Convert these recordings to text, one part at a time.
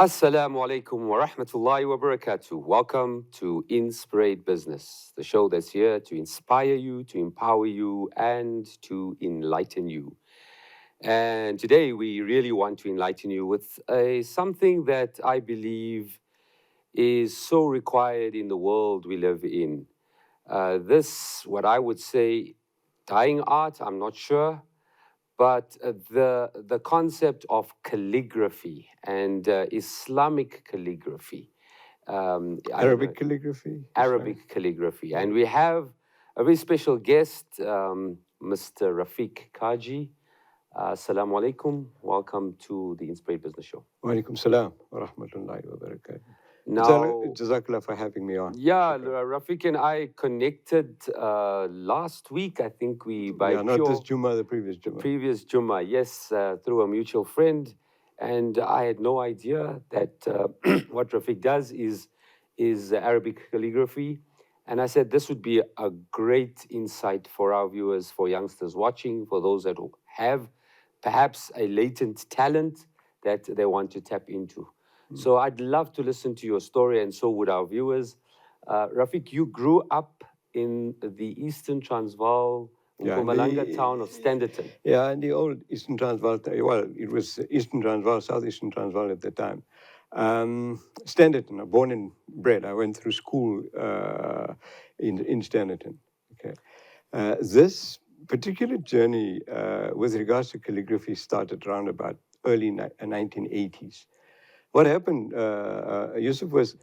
Assalamu alaikum wa rahmatullahi wa barakatuh. Welcome to Inspirate Business, the show that's here to inspire you, to empower you, and to enlighten you. And today we really want to enlighten you with something that I believe is so required in the world we live in. What I would say, dying art, I'm not sure, but the concept of calligraphy and Islamic calligraphy, I don't know, Arabic calligraphy. Arabic calligraphy, and we have a very special guest, Mr. Rafique Cajee. Assalamu alaikum. Welcome to the Inspirate Business Show. Wa alaikum salam wa rahmatullahi wa barakatuh. Now, Jazakallah for having me on. yeah, Shukran. Rafiq and I connected last week. I think we by Yeah, not this pure Juma, the previous Juma. previous Juma, yes, through a mutual friend, and I had no idea that what Rafiq does is Arabic calligraphy, and I said this would be a great insight for our viewers, for youngsters watching, for those that have perhaps a latent talent that they want to tap into. So I'd love to listen to your story, and so would our viewers. Rafiq, you grew up in the Eastern Transvaal, Yeah, in Mpumalanga town of Standerton. Yeah, in the old Eastern Transvaal, well, it was Eastern Transvaal, Southeastern Transvaal at the time. Standerton, born and bred. I went through school in Standerton. Okay. This particular journey with regards to calligraphy started around about early 1980s. What happened, Yusuf, was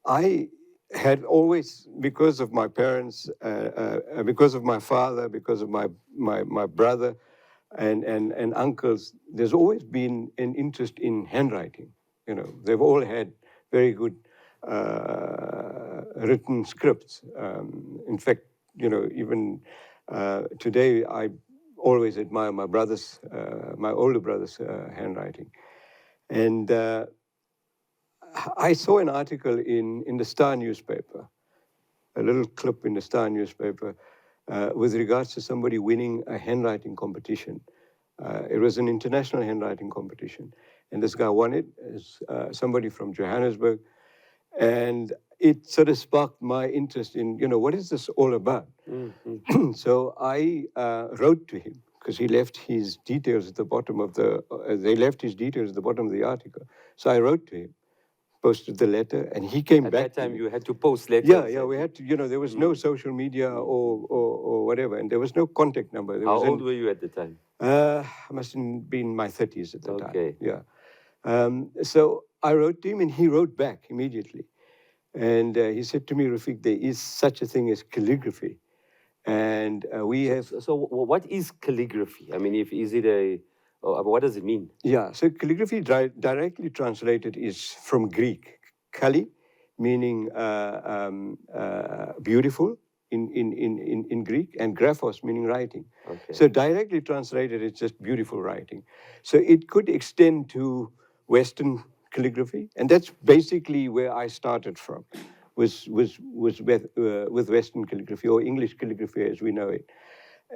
I had always, because of my parents, because of my father, because of my brother and uncles, there's always been an interest in handwriting. You know, they've all had very good written scripts. In fact, you know, even today, I always admire my older brother's handwriting. And I saw an article in the Star newspaper, a little clip in the Star newspaper, with regards to somebody winning a handwriting competition. It was an international handwriting competition. And this guy won it, as somebody from Johannesburg. And it sort of sparked my interest in, you know, what is this all about? Mm-hmm. So I wrote to him because he left his details at the bottom of they left his details at the bottom of the article. So I wrote to him, posted the letter, and he came At back that time, to me. you had to post letters. Yeah, we had to, you know, there was no social media or whatever, and there was no contact number. There How was old were you at the time? I must have been in my 30s at the Okay. time. Yeah. So I wrote to him, and he wrote back immediately. And he said to me, Rafiq, there is such a thing as calligraphy. And we have. So what is calligraphy? I mean, if is it a what does it mean? Yeah, so calligraphy directly translated is from Greek. Kali, meaning beautiful in Greek, and graphos, meaning writing. Okay. So directly translated, it's just beautiful writing. So it could extend to Western calligraphy, and that's basically where I started from, was with Western calligraphy, or English calligraphy as we know it.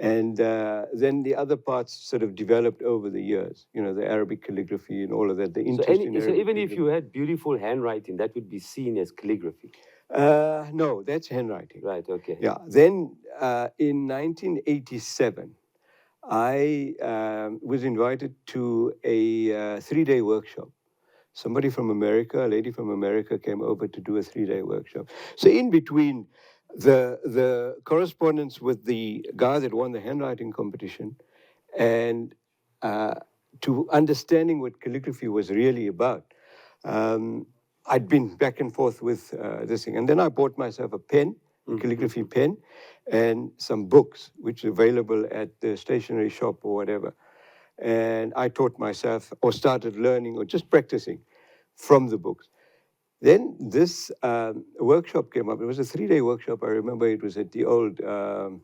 And then the other parts sort of developed over the years, you know, the Arabic calligraphy and all of that, the interest in Arabic. So even if you had beautiful handwriting, that would be seen as calligraphy. No, that's handwriting. Right, okay. Yeah. Then in 1987, I was invited to a 3-day workshop. Somebody from America, a lady from America, came over to do a 3-day workshop. So in between the correspondence with the guy that won the handwriting competition and to understanding what calligraphy was really about, I'd been back and forth with this thing. And then I bought myself a pen, a calligraphy pen, and some books, which are available at the stationery shop or whatever. And I taught myself, or started learning, or just practicing from the books. Then this workshop came up. It was a 3-day workshop. I remember it was at the old Rand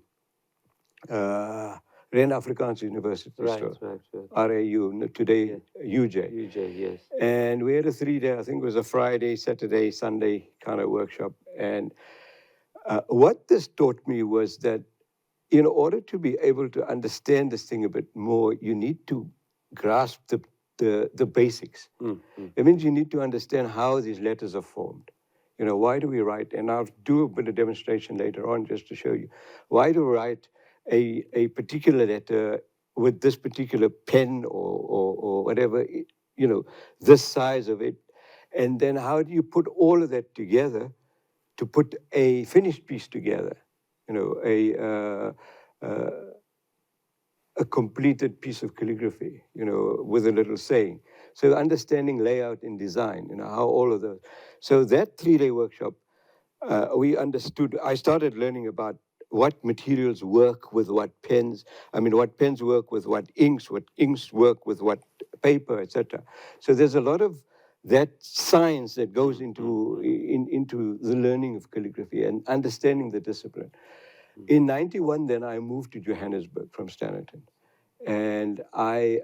Afrikaans University store. Right. RAU, today UJ. UJ, yes. And we had a 3-day, I think it was a Friday, Saturday, Sunday kind of workshop. And what this taught me was that in order to be able to understand this thing a bit more, you need to grasp the basics. That means you need to understand how these letters are formed. You know, why do we write? And I'll do a bit of demonstration later on just to show you. Why do we write a particular letter with this particular pen or whatever, you know, this size of it? And then how do you put all of that together to put a finished piece together? You know, a completed piece of calligraphy, you know, with a little saying. So understanding layout and design, you know, how all of those. So that 3-day workshop, we understood, I started learning about what materials work with what pens, what pens work with what inks work with what paper, etc. So there's a lot of that science that goes into the learning of calligraphy and understanding the discipline. In 91, then I moved to Johannesburg from Standerton. And I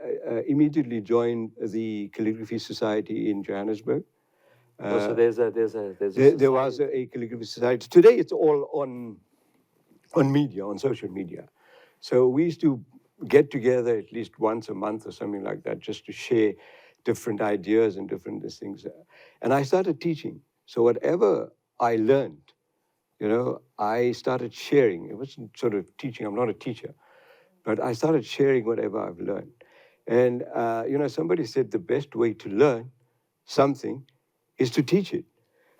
immediately joined the Calligraphy Society in Johannesburg. So there's a There was a calligraphy society. Today it's all on media, on social media. So we used to get together at least once a month or something like that, just to share different ideas and different things. And I started teaching. So whatever I learned, you know, I started sharing. It wasn't sort of teaching. I'm not a teacher, but I started sharing whatever I've learned. And, you know, somebody said the best way to learn something is to teach it.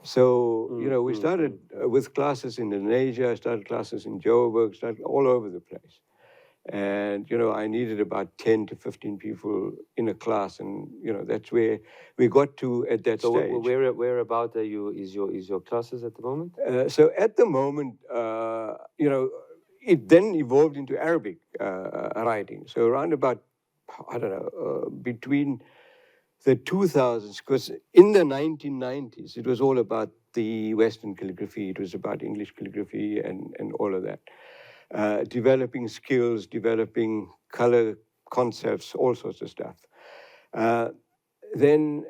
So, you know, we started with classes in Indonesia, started classes in Joburg, started all over the place. And, you know, I needed about 10 to 15 people in a class. And, you know, that's where we got to at that stage. So where about are you, is your classes at the moment? So at the moment, you know, it then evolved into Arabic writing. So around about, I don't know, between the 2000s, because in the 1990s, it was all about the Western calligraphy. It was about English calligraphy and all of that. Developing skills, developing color concepts, all sorts of stuff. Then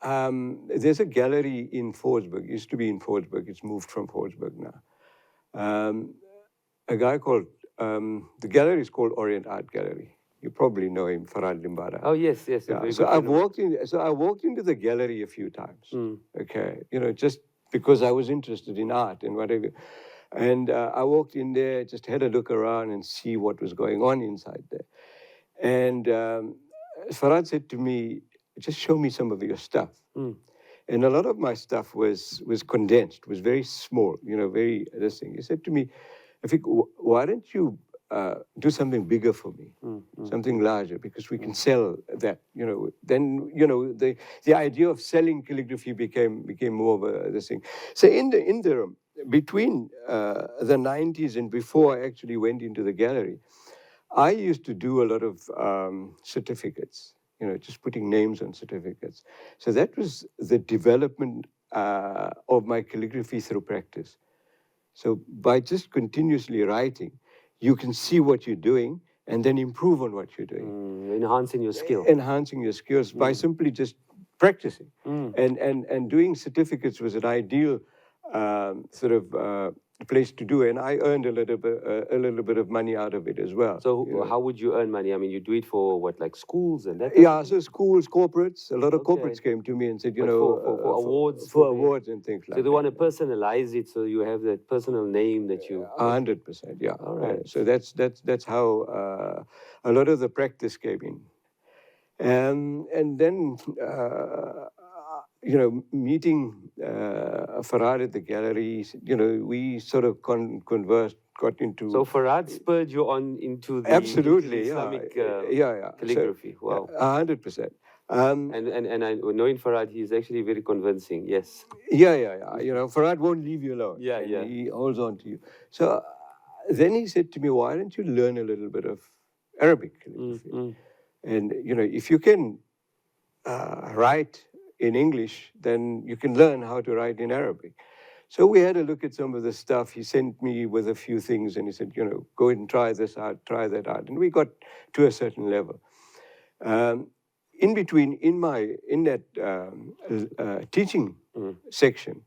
there's a gallery in Forsberg. It used to be in Forsberg. It's moved from Forsberg now. A guy called, the gallery is called Orient Art Gallery. You probably know him, Farhad Limbara. Oh, yes. Yeah. So I walked into the gallery a few times. Okay, you know, just because I was interested in art and whatever. And I walked in there, just had a look around and see what was going on inside there. And Farhad said to me, just show me some of your stuff. And a lot of my stuff was condensed, was very small, you know, very this thing. He said to me, Rafique, why don't you do something bigger for me, something larger, because we can sell that, you know. Then, you know, the idea of selling calligraphy became more of a this thing. So in the interim, between the 90s and before I actually went into the gallery, I used to do a lot of certificates, you know, just putting names on certificates. So that was the development of my calligraphy through practice. So by just continuously writing, you can see what you're doing and then improve on what you're doing. Enhancing your skill. Enhancing your skills by simply just practicing. And doing certificates was an ideal sort of place to do, and I earned a little bit of money out of it as well. So how would you earn money? I mean, you do it for what, like schools and that? Yeah, so schools, corporates, a lot of corporates came to me and said, you know, for awards, for awards and things like that. So they want to personalize it, so you have that personal name that you. 100%, yeah. All right. So that's how a lot of the practice came in, and then. You know, meeting Farhad at the gallery, you know, we sort of conversed, got into. So Farhad spurred you on into the absolutely, Islamic calligraphy. So, wow, 100%. And I knowing Farhad, he's actually very convincing. Yes. Yeah. You know, Farhad won't leave you alone. Yeah. He holds on to you. So then he said to me, "Why don't you learn a little bit of Arabic calligraphy? And you know, if you can write in English, then you can learn how to write in Arabic." So we had a look at some of the stuff. He sent me with a few things and he said, you know, go and try this out, try that out. And we got to a certain level. In between, in that teaching section,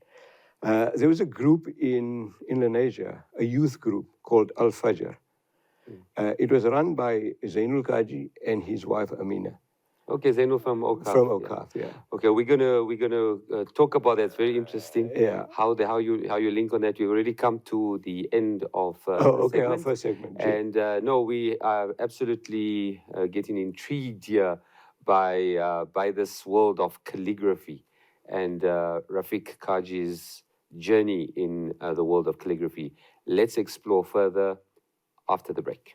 there was a group in Indonesia, a youth group called Al Fajr. It was run by Zainul Kaji and his wife Amina. Okay, Zainul from Okaf. from Yeah. Okaf, yeah. Okay, we're gonna talk about that. It's very interesting. Yeah. How you link on that. We've already come to the end of Oh, the okay, our segment, first segment, Jay. and no, we are absolutely getting intrigued here by this world of calligraphy and Rafique Kajee's journey in the world of calligraphy. Let's explore further after the break.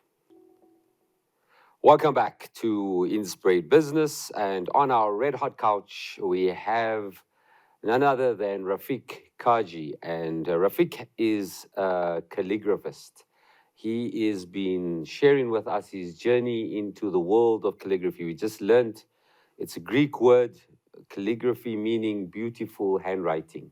Welcome back to Inspirate Business. And on our red hot couch, we have none other than Rafique Cajee. And Rafique is a calligraphist. He is been sharing with us his journey into the world of calligraphy. We just learned it's a Greek word, calligraphy meaning beautiful handwriting.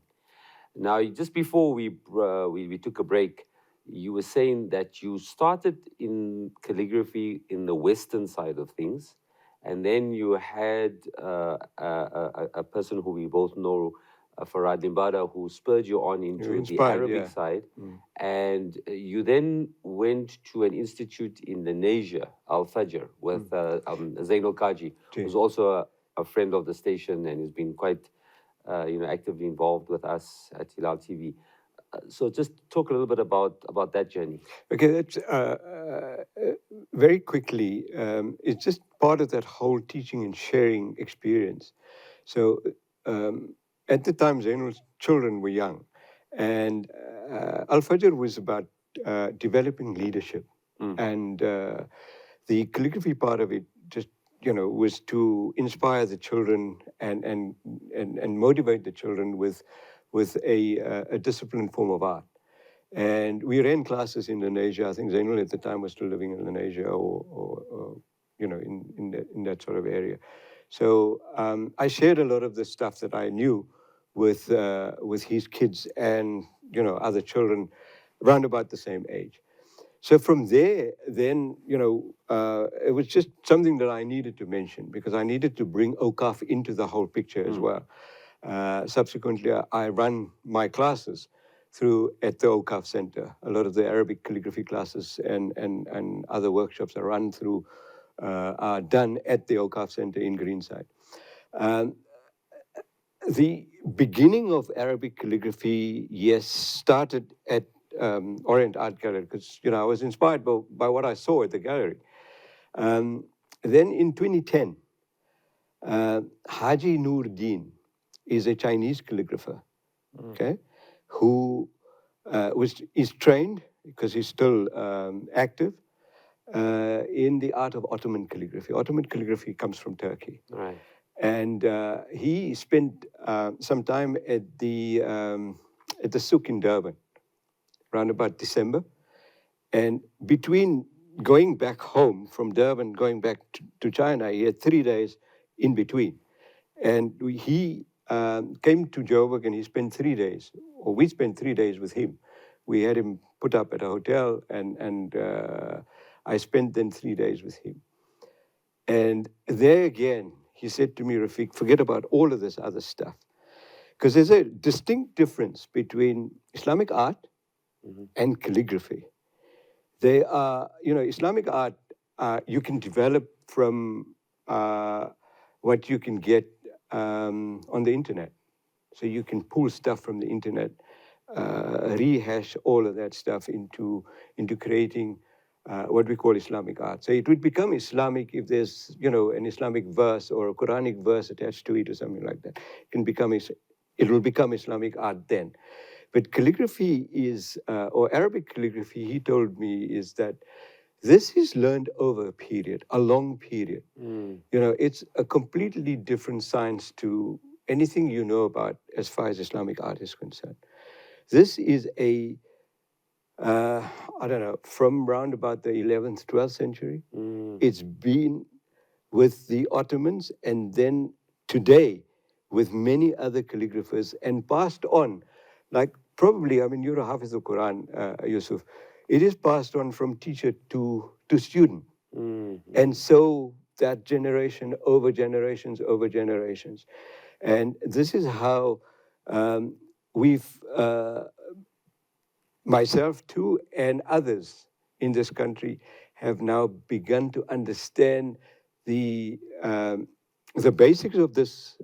Now, just before we took a break, you were saying that you started in calligraphy in the Western side of things, and then you had a person who we both know, Farad Limbada, who spurred you on You were into the inspired, Arabic yeah. side, and you then went to an institute in Indonesia, Al Fajr, with Zainul Kaji, Jay. who's also a friend of the station and has been quite actively involved with us at Hilaal TV. So just talk a little bit about that journey. Okay, that's very quickly. It's just part of that whole teaching and sharing experience. So at the time, Zainul's children were young, and Al Fajr was about developing leadership, and the calligraphy part of it just was to inspire the children and motivate the children with a disciplined form of art. And we ran classes in Indonesia. I think Zainul at the time was still living in Indonesia or in that sort of area. So I shared a lot of the stuff that I knew with his kids and other children around about the same age. So from there, then it was just something that I needed to mention because I needed to bring OCAF into the whole picture as well. Subsequently, I run my classes through at the OCAF Center. A lot of the Arabic calligraphy classes and other workshops are run through are done at the OCAF Center in Greenside. Um, the beginning of Arabic calligraphy, yes, started at Orient Art Gallery because I was inspired by what I saw at the gallery. Um, then in 2010, Haji Noordin is a Chinese calligrapher, okay, who is trained because he's still active in the art of Ottoman calligraphy. Ottoman calligraphy comes from Turkey. Right. And he spent some time at the souk in Durban, around about December. And between going back home from Durban, going back to China, he had 3 days in between. And he came to Joburg and he spent 3 days, or we spent 3 days with him. We had him put up at a hotel, and I spent then 3 days with him. And there again, he said to me, Rafique, forget about all of this other stuff. Because there's a distinct difference between Islamic art and calligraphy. They are, Islamic art, you can develop from what you can get on the internet. So you can pull stuff from the internet, rehash all of that stuff into creating what we call Islamic art. So it would become Islamic if there's, an Islamic verse or a Quranic verse attached to it or something like that. It will become Islamic art then. But calligraphy is, or Arabic calligraphy, he told me, is that this is learned over a period, a long period. It's a completely different science to anything you know about as far as Islamic art is concerned. This is I don't know, from round about the 11th, 12th century. It's been with the Ottomans and then today with many other calligraphers and passed on. Like probably, I mean, you're a Hafiz of Quran, Yusuf. It is passed on from teacher to student. And so that generation over generations over generations. And this is how we've myself too, and others in this country have now begun to understand the the basics of this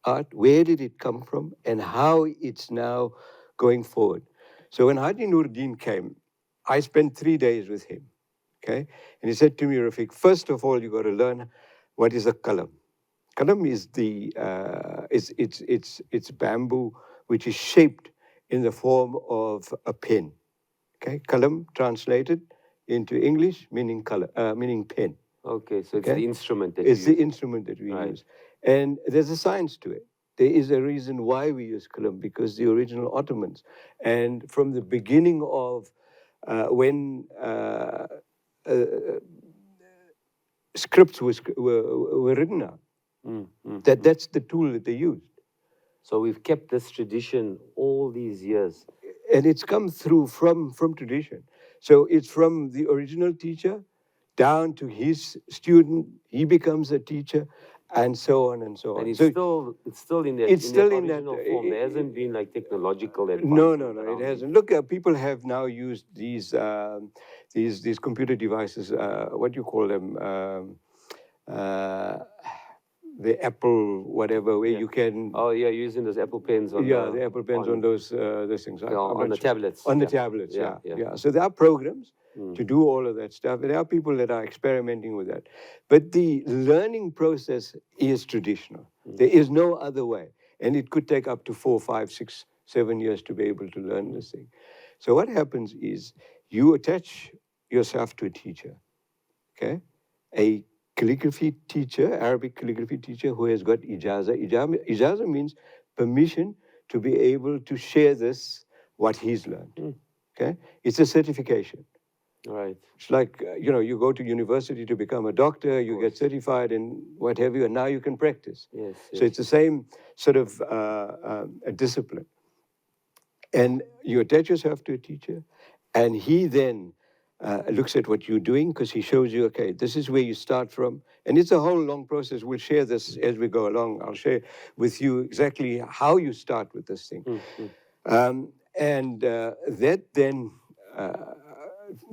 art, where did it come from, and how it's now going forward. So when Haji Nuruddin came, I spent 3 days with him, okay? And he said to me, Rafiq, first of all, you got to learn what is a kalam. Kalam is it's bamboo which is shaped in the form of a pen. Okay, kalam translated into English meaning color, meaning pen. Okay, so it's Okay, the instrument that it's you the use. instrument that we Right. use, and there's a science to it. There is a reason why we use kalam because the original Ottomans, and from the beginning of when uh, scripts were written out, that's the tool that they used. So we've kept this tradition all these years. And it's come through from tradition. So it's from the original teacher down to his student. He becomes a teacher, and so on and so And on. it's So still in that it's in that still in that. original form. There hasn't been like technological No, advancement no, no, it around it. hasn't. Look, people have now used these computer devices. What do you call them? Uh, the Apple whatever, where Yeah. you can Oh yeah, using those Apple Pens on yeah, the Apple Pens on those things. I'm on not the sure. tablets. On the Yeah. tablets, Yeah, yeah, yeah. yeah. So there are programs to do all of that stuff. There are people that are experimenting with that. But the learning process is traditional. There is no other way. And it could take up to 4, 5, 6, 7 years to be able to learn this thing. So what happens is you attach yourself to a teacher, okay? A calligraphy teacher, Arabic calligraphy teacher who has got ijaza. Ijaza means permission to be able to share this, what he's learned. Okay? It's a certification. Right. It's like, you go to university to become a doctor, you get certified and what have you, and now you can practice. Yes. So it's the same sort of a discipline. And you attach yourself to a teacher, and he then looks at what you're doing because he shows you, okay, this is where you start from. And it's a whole long process. We'll share this as we go along. I'll share with you exactly how you start with this thing. And that then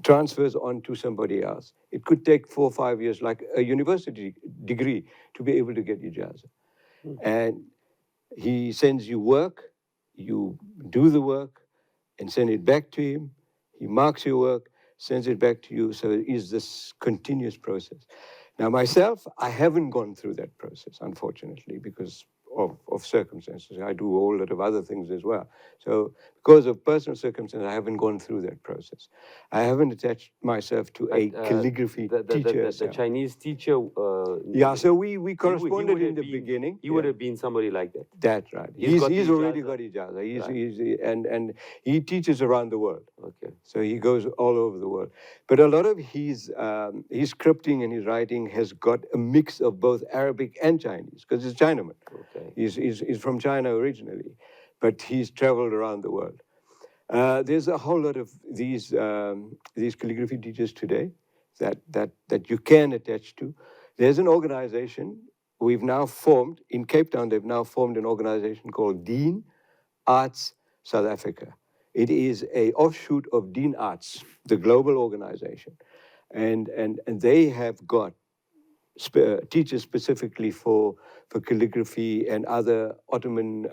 transfers on to somebody else. It could take 4 or 5 years, like a university degree, to be able to get ijaza. And he sends you work, you do the work, and send it back to him. He marks your work, sends it back to you. So it is this continuous process. Now, myself, I haven't gone through that process, unfortunately, because of circumstances. I do a whole lot of other things as well. So because of personal circumstances, I haven't gone through that process. I haven't attached myself to a calligraphy teacher. The Chinese teacher. Yeah, so we he corresponded would in have the been, beginning. He would have been somebody like that. That's right. He's got He's the already ijaza. got ijaza. Right. And he teaches around the world. Okay. So he goes all over the world. But a lot of his scripting and his writing has got a mix of both Arabic and Chinese, because he's Chinaman. Okay. He's from China originally, but he's traveled around the world. There's a whole lot of these calligraphy teachers today that you can attach to. There's an organization we've now formed in Cape Town. They've now formed an organization called Dean Arts South Africa. It is a offshoot of Dean Arts, the global organization, and they have got teachers specifically for calligraphy and other Ottoman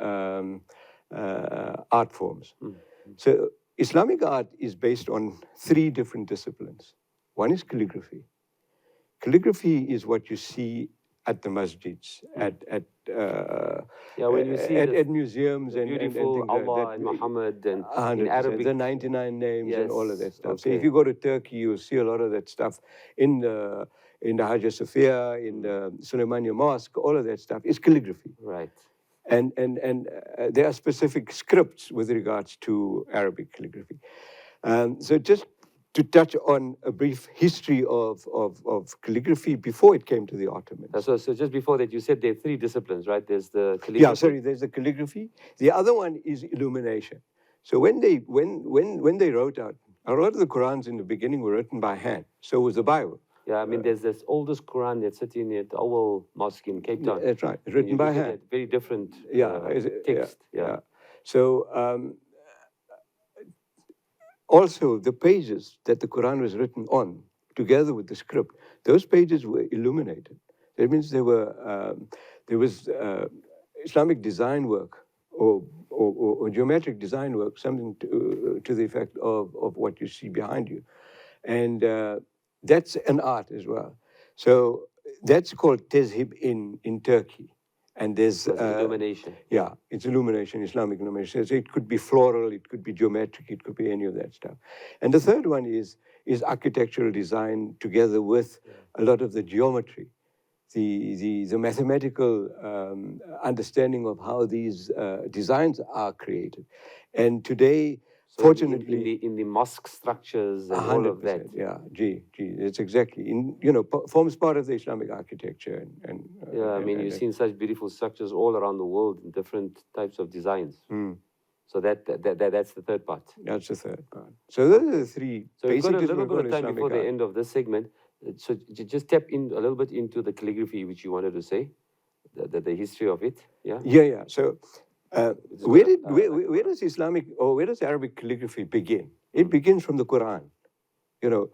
art forms. So Islamic art is based on 3 different disciplines. One is calligraphy. Calligraphy is what you see at the masjids, when you see at museums and beautiful things Allah like that. and Muhammad and in 100%, Arabic. the 99 names and all of that Yes, stuff. So okay. if you go to Turkey, you'll see a lot of that stuff in the Hagia Sophia, in the Sulaimania Mosque. All of that stuff is calligraphy. Right. And there are specific scripts with regards to Arabic calligraphy. So just to touch on a brief history of calligraphy before it came to the Ottomans. So just before that, you said there are 3 disciplines, right? There's the calligraphy. Yeah, sorry, there's the calligraphy. The other one is illumination. So when they wrote out, a lot of the Qurans in the beginning were written by hand. So was the Bible. Yeah, I mean, there's this oldest Quran that's sitting at the Owl Mosque in Cape Town. That's right, written by hand. Very different text. Yeah. So also the pages that the Quran was written on, together with the script, those pages were illuminated. That means there was Islamic design work or geometric design work, something to the effect of what you see behind you. And that's an art as well. So that's called tezhib in Turkey. And there's So it's illumination. yeah, it's illumination, Islamic illumination. So it could be floral, it could be geometric, it could be any of that stuff. And the third one is architectural design together with a lot of the geometry, the mathematical understanding of how these designs are created. And today, So fortunately, in the mosque structures and all of that. 100%, yeah, it's exactly forms part of the Islamic architecture and Yeah, I mean, you've seen such beautiful structures all around the world in different types of designs. So that's the third part. That's the third part. So those are the three. So we've got a Basically, little bit of time Islamic before the art. end of this segment. So just tap in a little bit into the calligraphy, which you wanted to say, the history of it. Yeah. Yeah. So where does Islamic or where does Arabic calligraphy begin? It begins from the Quran. You know,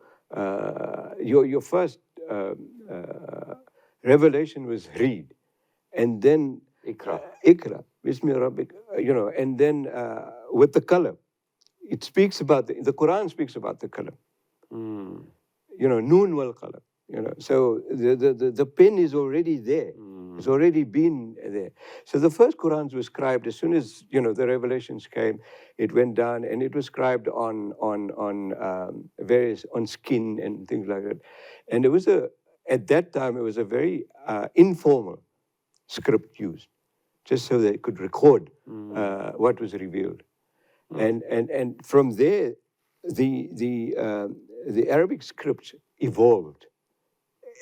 your first revelation was read, and then Ikra. Ikra, Bismi Rabbik, and then with the color. It speaks about the Quran speaks about the color. Noon wal color. So the pen is already there. It's already been there. So the first Qurans were scribed as soon as the revelations came. It went down and it was scribed on various on skin and things like that. And it was at that time it was a very informal script used, just so they could record what was revealed. And from there, the Arabic script evolved,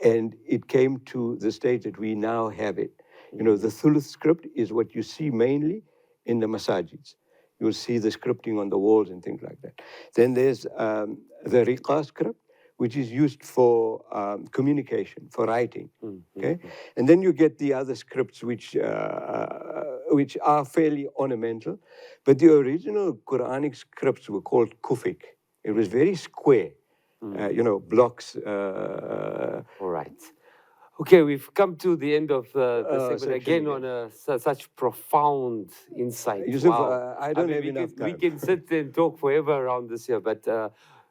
and it came to the stage that we now have it. The Thuluth script is what you see mainly in the masajids. You'll see the scripting on the walls and things like that. Then there's the Riqa script, which is used for communication, for writing. Okay, and then you get the other scripts which are fairly ornamental, but the original Quranic scripts were called Kufic. It was very square, blocks. All right. Okay, we've come to the end of the segment again on such profound insight. Yusuf, wow. I don't have enough time. We can sit and talk forever around this here, but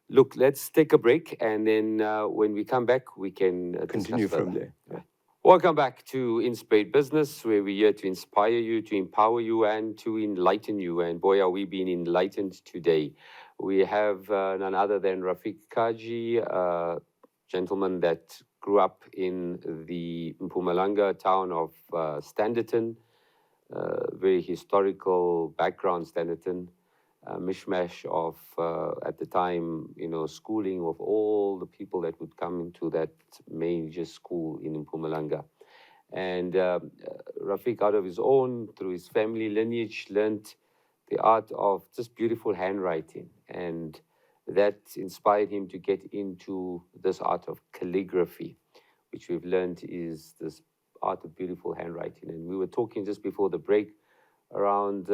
look, let's take a break, and then when we come back, we can continue from there. Yeah. Welcome back to Inspirate Business, where we're here to inspire you, to empower you, and to enlighten you. And boy, are we being enlightened today. We have none other than Rafique Cajee, a gentleman that grew up in the Mpumalanga town of Standerton, very historical background, Standerton. Mishmash of, at the time, schooling of all the people that would come into that major school in Mpumalanga. And Rafique, out of his own, through his family lineage, learned the art of just beautiful handwriting. And that inspired him to get into this art of calligraphy, which we've learned is this art of beautiful handwriting. And we were talking just before the break around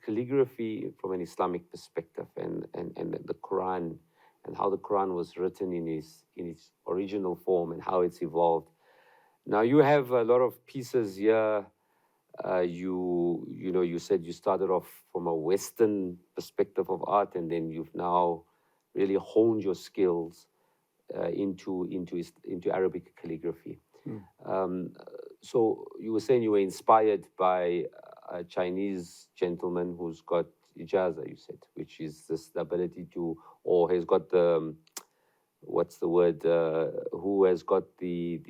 calligraphy from an Islamic perspective and the Quran and how the Quran was written in its original form and how it's evolved. Now you have a lot of pieces here. You said you started off from a Western perspective of art, and then you've now really honed your skills into Arabic calligraphy. So you were saying you were inspired by a Chinese gentleman who's got ijaza, you said, which is this ability to, or has got the, what's the word, who has got the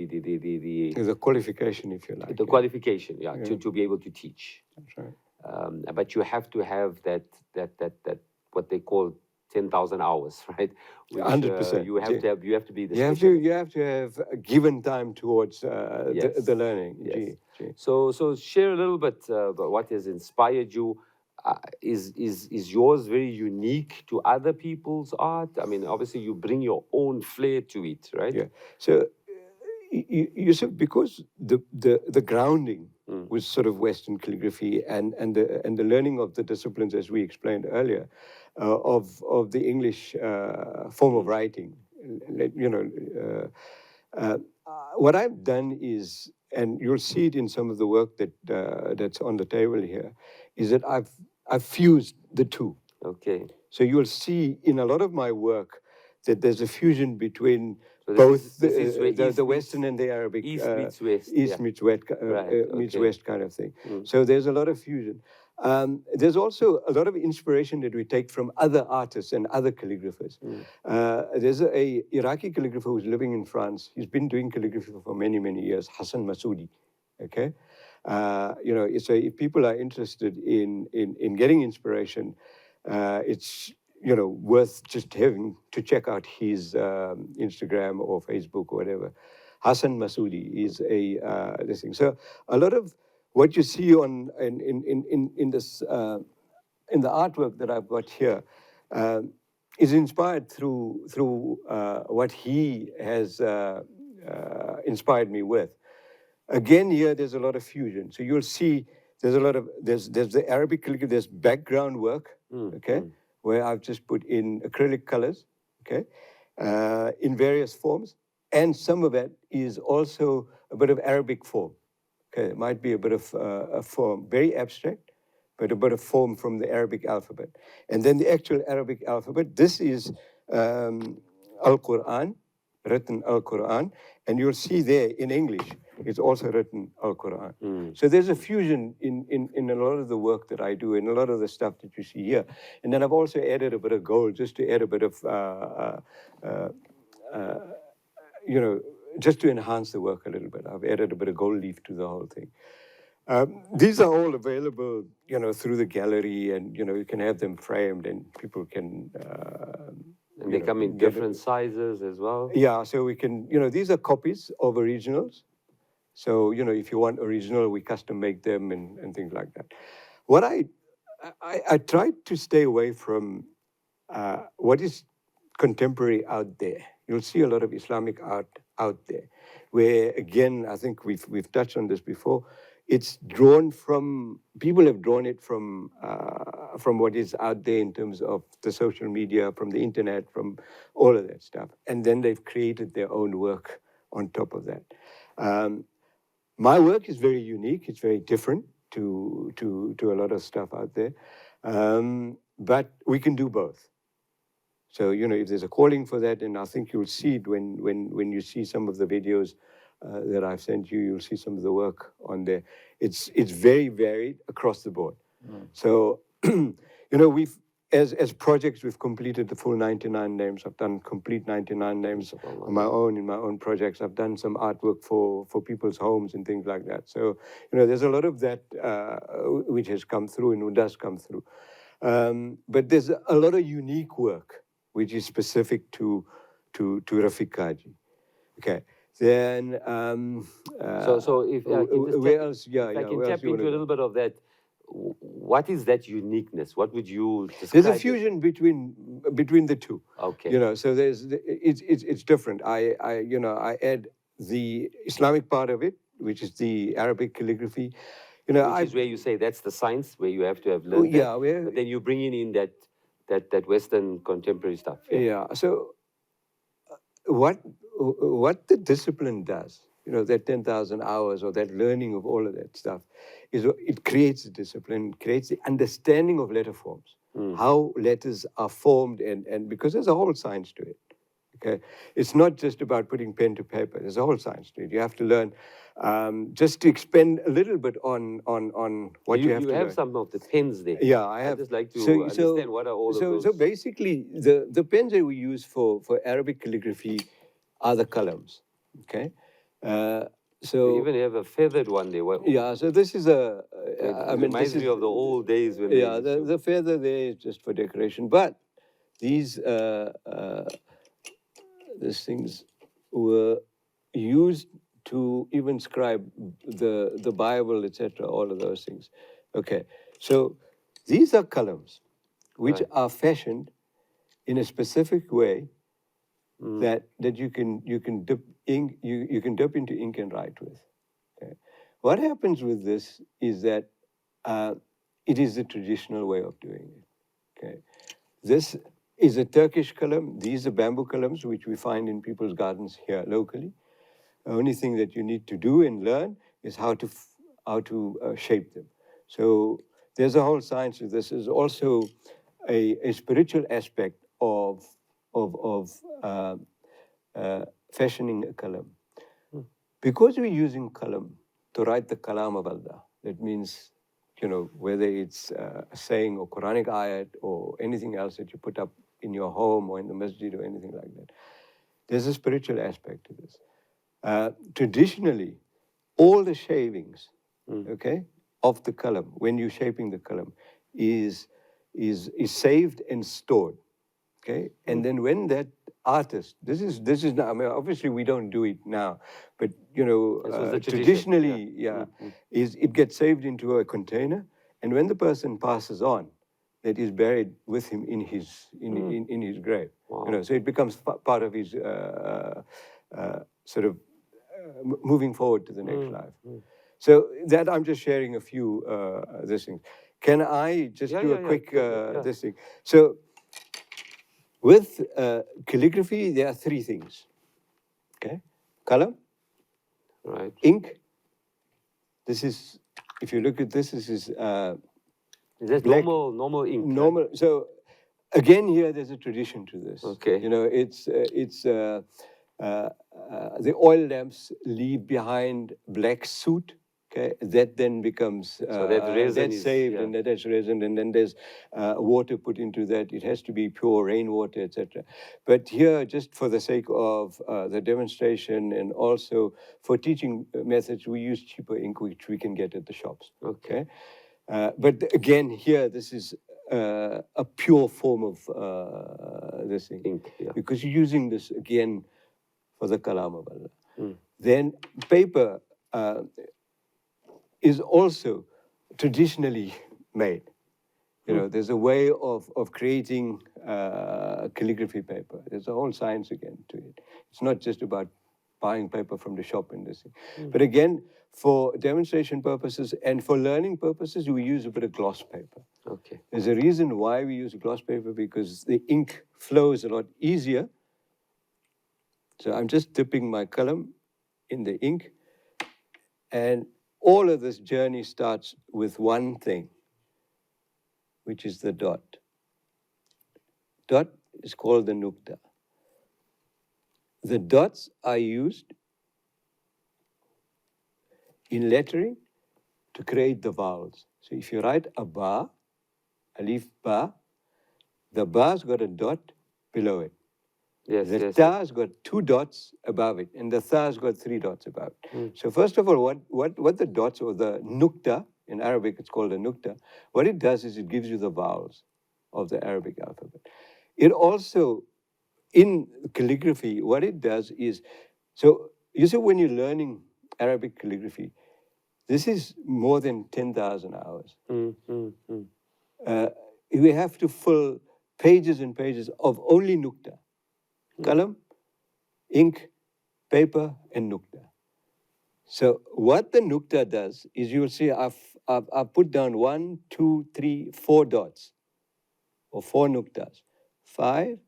qualification, if you like. The qualification, yeah. To be able to teach. That's right. But you have to have that what they call 10,000 hours, right? Which, 100%. You have to be the you have to have given time towards the learning. Yes. So share a little bit about what has inspired you. Is yours very unique to other people's art? I mean, obviously you bring your own flair to it, right? Yeah. So you said because the grounding was sort of Western calligraphy and the learning of the disciplines, as we explained earlier, of the English form of writing. what I've done is, and you'll see it in some of the work that's on the table here, is that I've fused the two. Okay. So you'll see in a lot of my work that there's a fusion between So both this is where the East Western meets and the Arabic, East meets West. East Yeah. meets West, Right. meets Okay. West kind of thing. So there's a lot of fusion. There's also a lot of inspiration that we take from other artists and other calligraphers. There's a Iraqi calligrapher who's living in France. He's been doing calligraphy for many, many years, Hassan Masoudi. Okay, so if people are interested in getting inspiration, it's worth just having to check out his Instagram or Facebook or whatever. Hassan Masoudi is this thing. So a lot of what you see on in this in the artwork that I've got here is inspired through what he has inspired me with. Again, here there's a lot of fusion. So you'll see there's a lot of there's the Arabic calligraphy, there's background work, okay, where I've just put in acrylic colors, okay, in various forms, and some of it is also a bit of Arabic form. Okay, it might be a bit of a form, very abstract, but a bit of form from the Arabic alphabet. And then the actual Arabic alphabet, this is Al-Quran, written Al-Quran, and you'll see there in English, it's also written Al-Quran. So there's a fusion in a lot of the work that I do and a lot of the stuff that you see here. And then I've also added a bit of gold just to add a bit of, just to enhance the work a little bit. I've added a bit of gold leaf to the whole thing. These are all available, through the gallery, and you can have them framed, and people can. And they come in different sizes as well. Yeah, so we can. These are copies of originals. So if you want original, we custom make them and things like that. What I tried to stay away from what is contemporary out there. You'll see a lot of Islamic art out there, where again, I think we've touched on this before. It's drawn from people have drawn it from what is out there in terms of the social media, from the internet, from all of that stuff, and then they've created their own work on top of that. My work is very unique. It's very different to a lot of stuff out there, but we can do both. So if there's a calling for that, and I think you'll see it when you see some of the videos that I've sent you, you'll see some of the work on there. It's very varied across the board. So we've as projects we've completed the full 99 names. I've done complete 99 names on my own in my own projects. I've done some artwork for people's homes and things like that. So there's a lot of that which has come through and does come through. But there's a lot of unique work which is specific to Rafique Cajee. Okay. Then so if I can just where else? Yeah, if I yeah. can Where else tap you into a wanna little bit of that, what is that uniqueness? What would you describe? There's a fusion between the two. Okay. So it's different. I add the Islamic part of it, which is the Arabic calligraphy. Which is where you say that's the science, where you have to have learned yeah, that. But then you bring in that Western contemporary stuff. Yeah. So what the discipline does, that 10,000 hours or that learning of all of that stuff, is it creates a discipline, creates the understanding of letter forms, how letters are formed, and because there's a whole science to it. Okay, it's not just about putting pen to paper. There's a whole science to it. You have to learn. Just to expand a little bit on what you have to learn. You have some of the pens there. Yeah, I have. I'd just like to understand what are all of those. So basically, the pens that we use for Arabic calligraphy are the columns. Okay. You even have a feathered one there. Yeah, so this is a. It reminds me of the old days when. Yeah, the feather there is just for decoration, but these things were used to even scribe the Bible, etc. All of those things. Okay, so these are columns which are fashioned in a specific way that you can dip ink you can dip into ink and write with. Okay. What happens with this is that it is the traditional way of doing it. Okay, this is a Turkish column. These are bamboo columns which we find in people's gardens here locally. The only thing that you need to do and learn is how to shape them. So there's a whole science to this. There's also a spiritual aspect of fashioning a kalam. Because we're using kalam to write the kalam of Allah, that means, whether it's a saying or Quranic ayat or anything else that you put up in your home or in the masjid or anything like that, there's a spiritual aspect to this. Traditionally, all the shavings, okay, of the kalam, when you're shaping the kalam, is saved and stored, okay? And then when that artist, this is now, I mean, obviously we don't do it now, but traditionally, is it gets saved into a container, and when the person passes on, that is buried with him in his in his grave. Wow. So it becomes part of his sort of moving forward to the next life. So that I'm just sharing a few this things. Can I just do a quick this thing? So with calligraphy, there are three things. Okay, color, right, ink. This is, if you look at this, this is that's black, normal ink. normal. Right? So again, here there's a tradition to this. Okay, it's the oil lamps leave behind black soot. Okay, that then becomes so that resin that's saved, and that's resin, and then there's water put into that. It has to be pure rainwater, etc. But here, just for the sake of the demonstration and also for teaching methods, we use cheaper ink which we can get at the shops. Okay, but again, here this is a pure form of this thing, ink, because you're using this again for the kalam of Allah. Then paper is also traditionally made. There's a way of creating calligraphy paper. There's a whole science again to it. It's not just about buying paper from the shop and this thing. But again, for demonstration purposes and for learning purposes, we use a bit of gloss paper. Okay. There's a reason why we use gloss paper, because the ink flows a lot easier. So I'm just dipping my kalam in the ink, and all of this journey starts with one thing, which is the dot. Dot is called the nukta. The dots are used in lettering to create the vowels. So if you write a ba, alif ba, the ba's got a dot below it. Yes, the ta's got two dots above it, and the tha's got three dots above it. So first of all, what the dots, or the nukta, in Arabic it's called a nukta, what it does is it gives you the vowels of the Arabic alphabet. It also, in calligraphy, what it does is, so you see when you're learning Arabic calligraphy, this is more than 10,000 hours. We have to fill pages and pages of only nukta. Kalam, ink, paper, and nukta. So what the nukta does is, you'll see I've put down 1, 2, 3, 4 dots, or 4 nuktas. 5,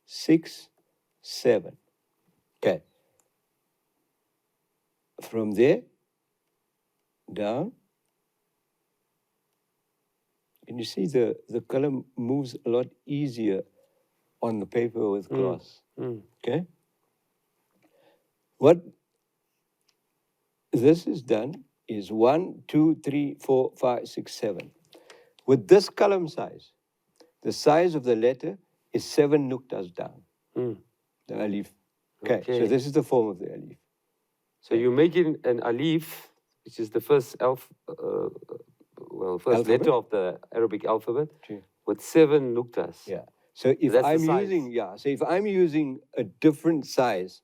6, 7. Okay. From there down, and you see the color moves a lot easier on the paper with gloss. Okay. What this is done is 1, 2, 3, 4, 5, 6, 7. With this column size, the size of the letter is 7 nuktas down. The alif. Okay. So this is the form of the alif. So you're making an alif, which is the first first letter of the Arabic alphabet, with 7 nuktas. Yeah. So if I'm using a different size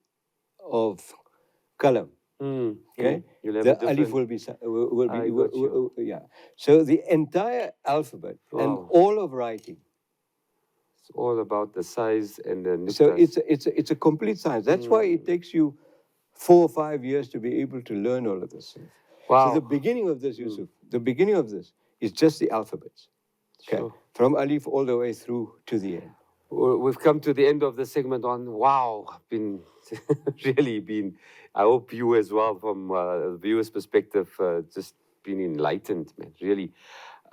of column, okay, the alif will be yeah. So the entire alphabet and all of writing, it's all about the size and the nuktas. So it's a complete science. That's why it takes you 4 or 5 years to be able to learn all of this. Wow. So the beginning of this, Yusuf, the beginning of this is just the alphabets. Okay. Sure. From alif all the way through to the end. We've come to the end of the segment on wow, been really been. I hope you as well, from a viewer's perspective, just been enlightened, man. Really,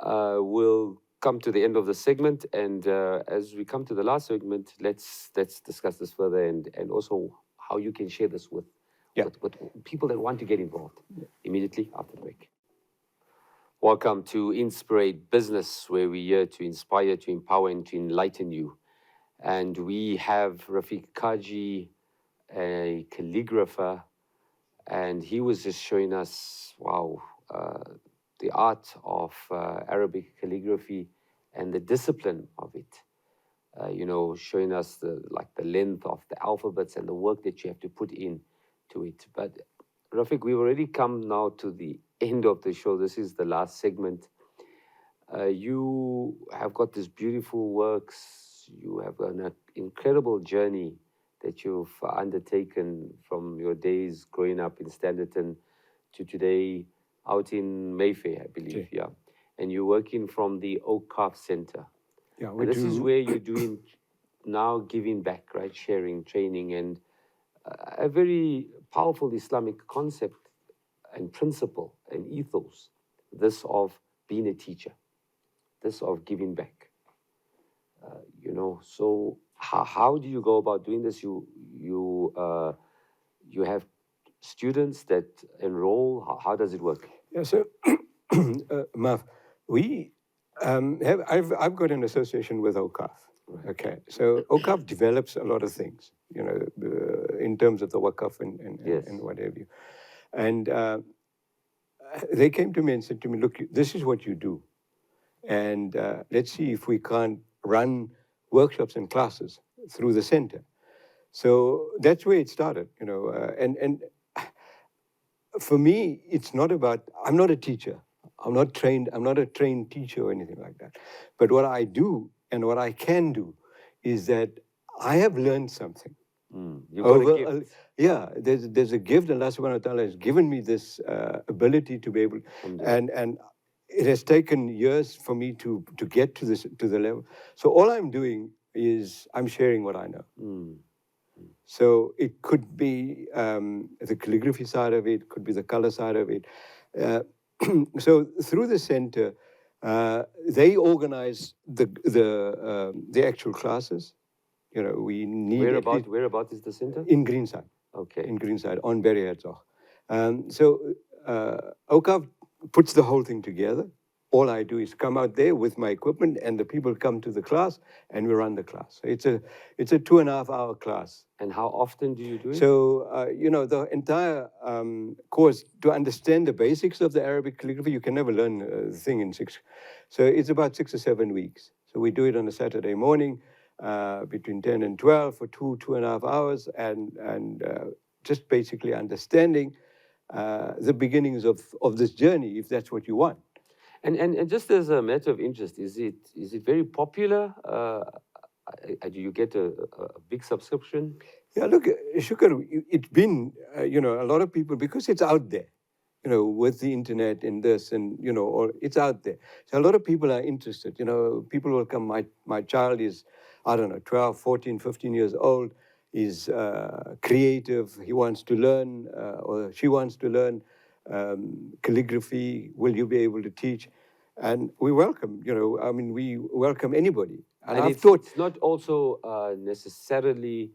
we'll come to the end of the segment, and as we come to the last segment, let's discuss this further, and also how you can share this with Yeah. with people that want to get involved immediately after the break. Welcome to Inspirate Business, where we're here to inspire, to empower, and to enlighten you. And we have Rafique Cajee, a calligrapher, and he was just showing us, wow, the art of Arabic calligraphy and the discipline of it. Showing us the length of the alphabets and the work that you have to put in to it. But Rafiq, we've already come now to the end of the show. This is the last segment. You have got these beautiful works. You have an incredible journey that you've undertaken from your days growing up in Standerton to today out in Mayfair, I believe. Okay. Yeah. And you're working from the Oak Calf Center. Yeah, And this is where you're doing now giving back, right? Sharing, training, and a very powerful Islamic concept and principle and ethos, this of being a teacher, this of giving back. So how do you go about doing this? You have students that enroll. How does it work? Yeah, so, Mav, we I've got an association with OCAF. Right. Okay, so OCAF develops a lot of things, in terms of the wakaf Yes. and what have you. And they came to me and said to me, look, this is what you do. And let's see if we can't run workshops and classes through the center. So that's where it started, and for me, it's not about, I'm not a teacher. I'm not a trained teacher or anything like that. But what I do and what I can do is that I have learned something. You've got a gift. Yeah, there's a gift. Allah subhanahu wa ta'ala has given me this ability to be able, and it has taken years for me to get to the level. So all I'm doing is I'm sharing what I know. So it could be the calligraphy side of it, could be the color side of it. So through the center, they organize the actual classes. We need Whereabout is the center? In Greenside. Okay. In Greenside on Berry Herzog. So OCAF puts the whole thing together. All I do is come out there with my equipment, and the people come to the class, and we run the class. It's a 2.5-hour class. And how often do you do it? So the entire course, to understand the basics of the Arabic calligraphy, you can never learn the thing in 6. So it's about 6 or 7 weeks. So we do it on a Saturday morning between 10 and 12 for 2.5 hours, and just basically understanding the beginnings of this journey, if that's what you want. And just as a matter of interest, is it very popular? Do you get a big subscription? Yeah, look, Shukar, it's been, a lot of people, because it's out there, with the internet and this, and, or it's out there. So a lot of people are interested. People will come. My child is, I don't know, 12, 14, 15 years old, is creative. He wants to learn, or she wants to learn calligraphy. Will you be able to teach? And we welcome, we welcome anybody. And it's not also necessarily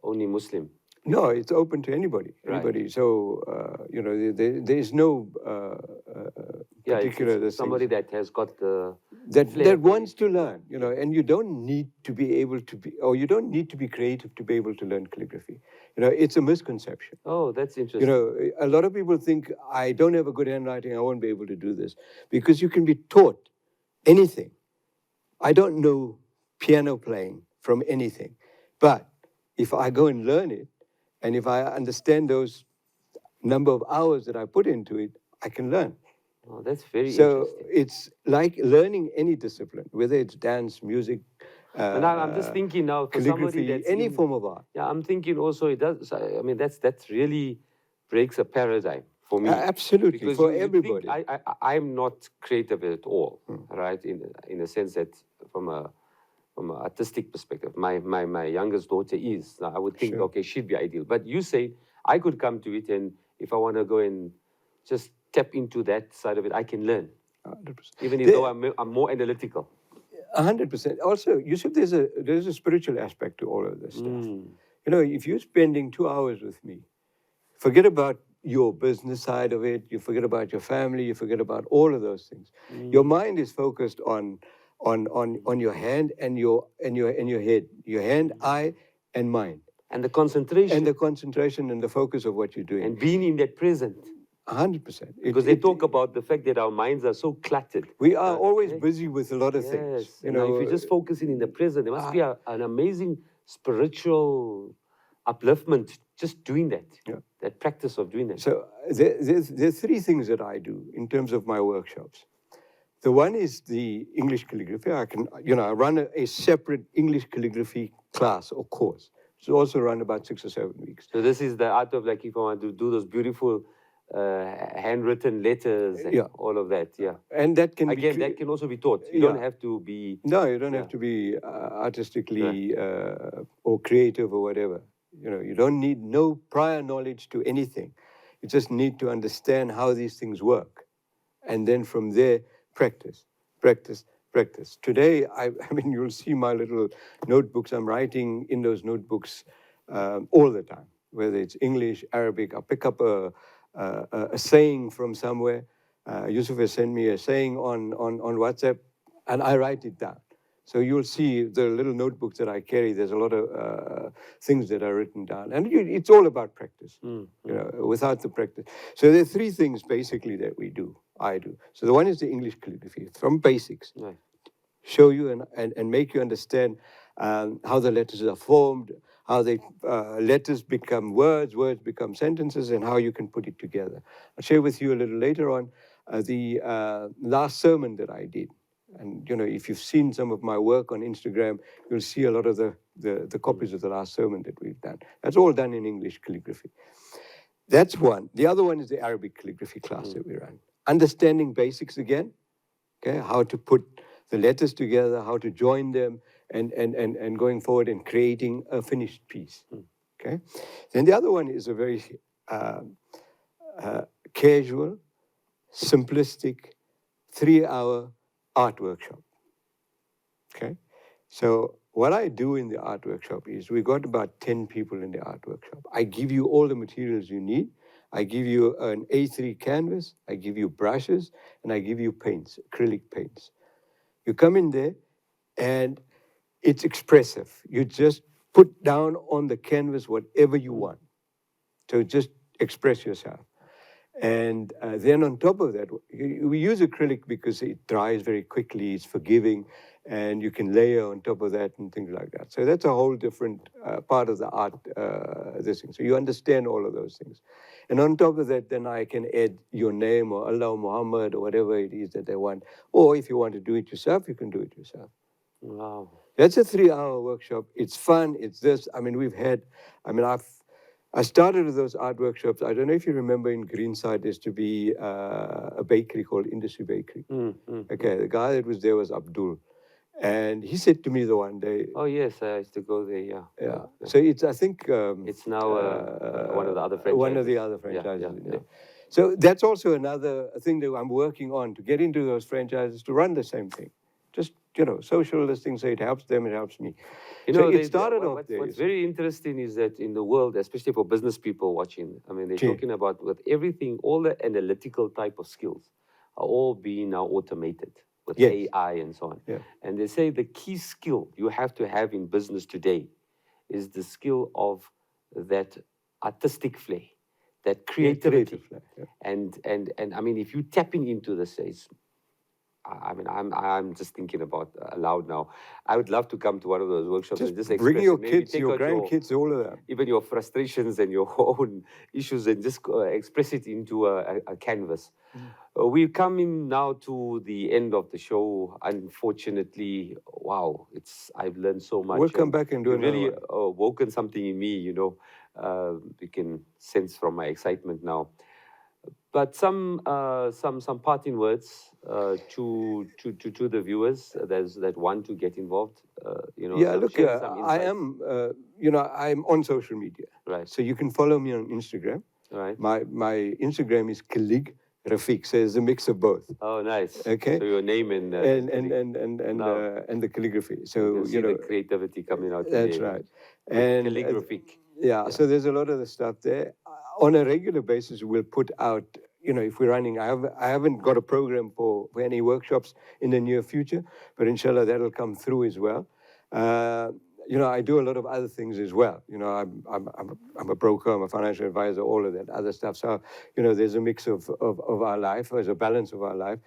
only Muslim. No, it's open to anybody. Anybody. Right. So, there is no particular... it's somebody that has got the... That wants to learn, and you don't need to be able to be, or you don't need to be creative to be able to learn calligraphy. It's a misconception. Oh, that's interesting. A lot of people think, I don't have a good handwriting, I won't be able to do this. Because you can be taught anything. I don't know piano playing from anything. But if I go and learn it, and if I understand those number of hours that I put into it, I can learn. Oh, that's very interesting. So it's like learning any discipline, whether it's dance, music, and I'm just thinking now, for somebody that's any form of art. Yeah, I'm thinking also it does. I mean, that really breaks a paradigm for me. Absolutely, because for everybody. I'm not creative at all, right? In a sense that from a from an artistic perspective. My youngest daughter is. Now, I would think, Sure. okay, she'd be ideal. But you say I could come to it, and if I want to go and just tap into that side of it, I can learn, 100%. even though I'm more analytical. 100%. Also, Yusuf, there's a spiritual aspect to all of this stuff. You know, if you're spending 2 hours with me, forget about your business side of it. You forget about your family. You forget about all of those things. Your mind is focused on your hand and your head, your hand, eye, and mind, And the concentration. and the concentration and the focus of what you're doing. And being in that present. 100%. Because they talk about the fact that our minds are so cluttered. We are always busy with a lot of things. Yes. You know, if you're just focusing in the present, there must be an amazing spiritual upliftment just doing that. Yeah. That practice of doing that. So there's three things that I do in terms of my workshops. The one is the English calligraphy. I run a separate English calligraphy class or course. It's also run about 6 or 7 weeks. So this is the art of, like, if I want to do those beautiful handwritten letters and all of that, And that can that can also be taught. You don't have to be... No, you don't have to be artistically or creative or whatever. You know, you don't need no prior knowledge to anything. You just need to understand how these things work. And then from there, practice, practice, practice. Today, I mean, you'll see my little notebooks. I'm writing in those notebooks all the time, whether it's English, Arabic. I'll pick up a saying from somewhere. Yusuf has sent me a saying on WhatsApp, and I write it down. So you'll see the little notebooks that I carry. There's a lot of things that are written down, and it's all about practice. You know, without the practice. So there are three things basically that I do. So the one is the English calligraphy, from basics. Right. Show you and make you understand how the letters are formed, how letters become words, words become sentences, and how you can put it together. I'll share with you a little later on the last sermon that I did. And, you know, if you've seen some of my work on Instagram, you'll see a lot of the copies of the last sermon that we've done. That's all done in English calligraphy. That's one. The other one is the Arabic calligraphy class that we run. Understanding basics again, okay, how to put the letters together, how to join them, and going forward and creating a finished piece, okay? Then the other one is a very casual, simplistic, 3-hour art workshop, okay? So what I do in the art workshop is we got about 10 people in the art workshop. I give you all the materials you need. I give you an A3 canvas, I give you brushes, and I give you paints, acrylic paints. You come in there, and it's expressive. You just put down on the canvas whatever you want. So just express yourself. And then on top of that, we use acrylic because it dries very quickly, it's forgiving, and you can layer on top of that and things like that. So that's a whole different part of the art, this thing. So you understand all of those things. And on top of that, then I can add your name or Allah Muhammad or whatever it is that they want. Or if you want to do it yourself, you can do it yourself. Wow. That's a 3-hour workshop. It's fun. It's this. I mean, I started with those art workshops. I don't know if you remember in Greenside, there used to be a bakery called Industry Bakery. Okay, the guy that was there was Abdul. And he said to me the one day... Oh, yes, I used to go there, Yeah. So it's, I think... it's now one of the other franchises. One of the other franchises. Yeah. So that's also another thing that I'm working on, to get into those franchises, to run the same thing. Just, you know, social listing, so it helps them, it helps me. You know, so it started off there. What's very interesting is that in the world, especially for business people watching, I mean, they're talking about with everything, all the analytical type of skills are all being now automated with AI and so on. Yeah. And they say the key skill you have to have in business today is the skill of that artistic flair, that creativity. And I mean, if you're tapping into this, I mean, I'm just thinking about aloud now. I would love to come to one of those workshops and just express bring your it. kids, your grandkids, all of them. Even your frustrations and your own issues, and just express it into a canvas. We're coming now to the end of the show. Unfortunately, wow, I've learned so much. We'll come back and do another really one. Woken something in me, you know. You can sense from my excitement now. But some parting words to the viewers that want to get involved. Yeah, look, share some I insights. am, I'm on social media. Right. So you can follow me on Instagram. Right. My Instagram is Rafique. So it's a mix of both. Oh, nice. Okay. So your name in And the calligraphy. So you can see the creativity coming out. That's today. right. And Calligraphy. yeah, so there's a lot of the stuff there. On a regular basis, we'll put out, if we're running, I haven't got a program for any workshops in the near future, but inshallah, that'll come through as well. I do a lot of other things as well. I'm a broker, I'm a financial advisor, all of that other stuff. So, there's a mix of our life, there's a balance of our life.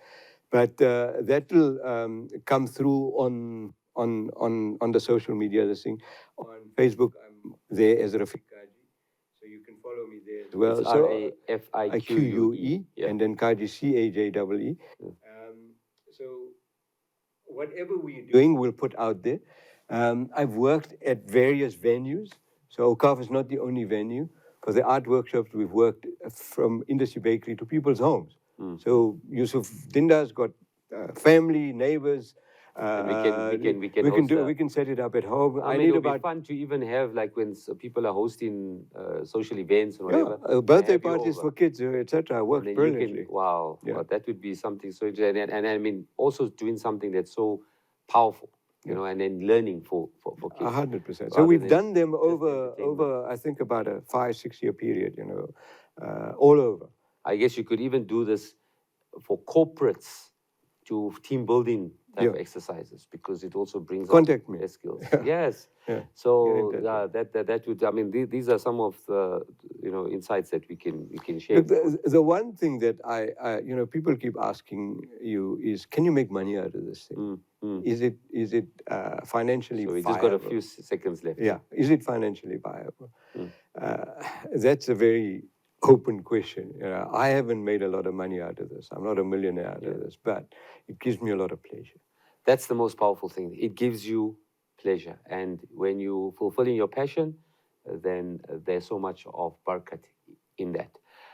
But that will come through on the social media, this thing. On Facebook, I'm there as Rafique Cajee. So you can follow me there as well. It's So Rafique, and then Cajee, Cajee. So whatever we're doing, we'll put out there. I've worked at various venues. So Okaf is not the only venue. For the art workshops, we've worked from Industry Bakery to people's homes. So Yusuf Dinda's got family, neighbors. We can set it up at home. I mean, it would be fun to even have, like, when people are hosting social events or whatever. Birthday parties for kids, etc. Works brilliantly. Wow, that would be something so interesting. And I mean, also doing something that's so powerful, and then learning for kids. 100%. So we've done them over, I think, about a 5-6 year period, all over. I guess you could even do this for corporates to team building type of exercises, because it also brings Contact me. their skills. Yes. So that would, I mean, these are some of the insights that we can share. The one thing that I people keep asking you is, can you make money out of this thing? Is it financially viable? So we just got a few seconds left. Yeah. Is it financially viable? That's a very open question. I haven't made a lot of money out of this. I'm not a millionaire out of this, but it gives me a lot of pleasure. That's the most powerful thing. It gives you pleasure. And when you're fulfilling your passion, then there's so much of barakat in that.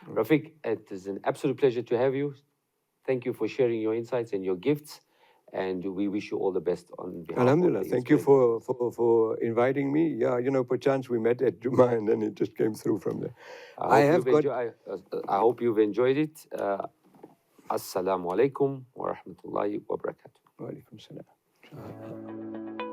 Rafique, it is an absolute pleasure to have you. Thank you for sharing your insights and your gifts. And we wish you all the best on behalf Alhamdulillah. of the Thank you for inviting me. Yeah, perchance we met at Juma and then it just came through from there. I hope you've enjoyed it. Assalamu alaikum wa rahmatullahi wa barakatuh. Wa alaikum salam.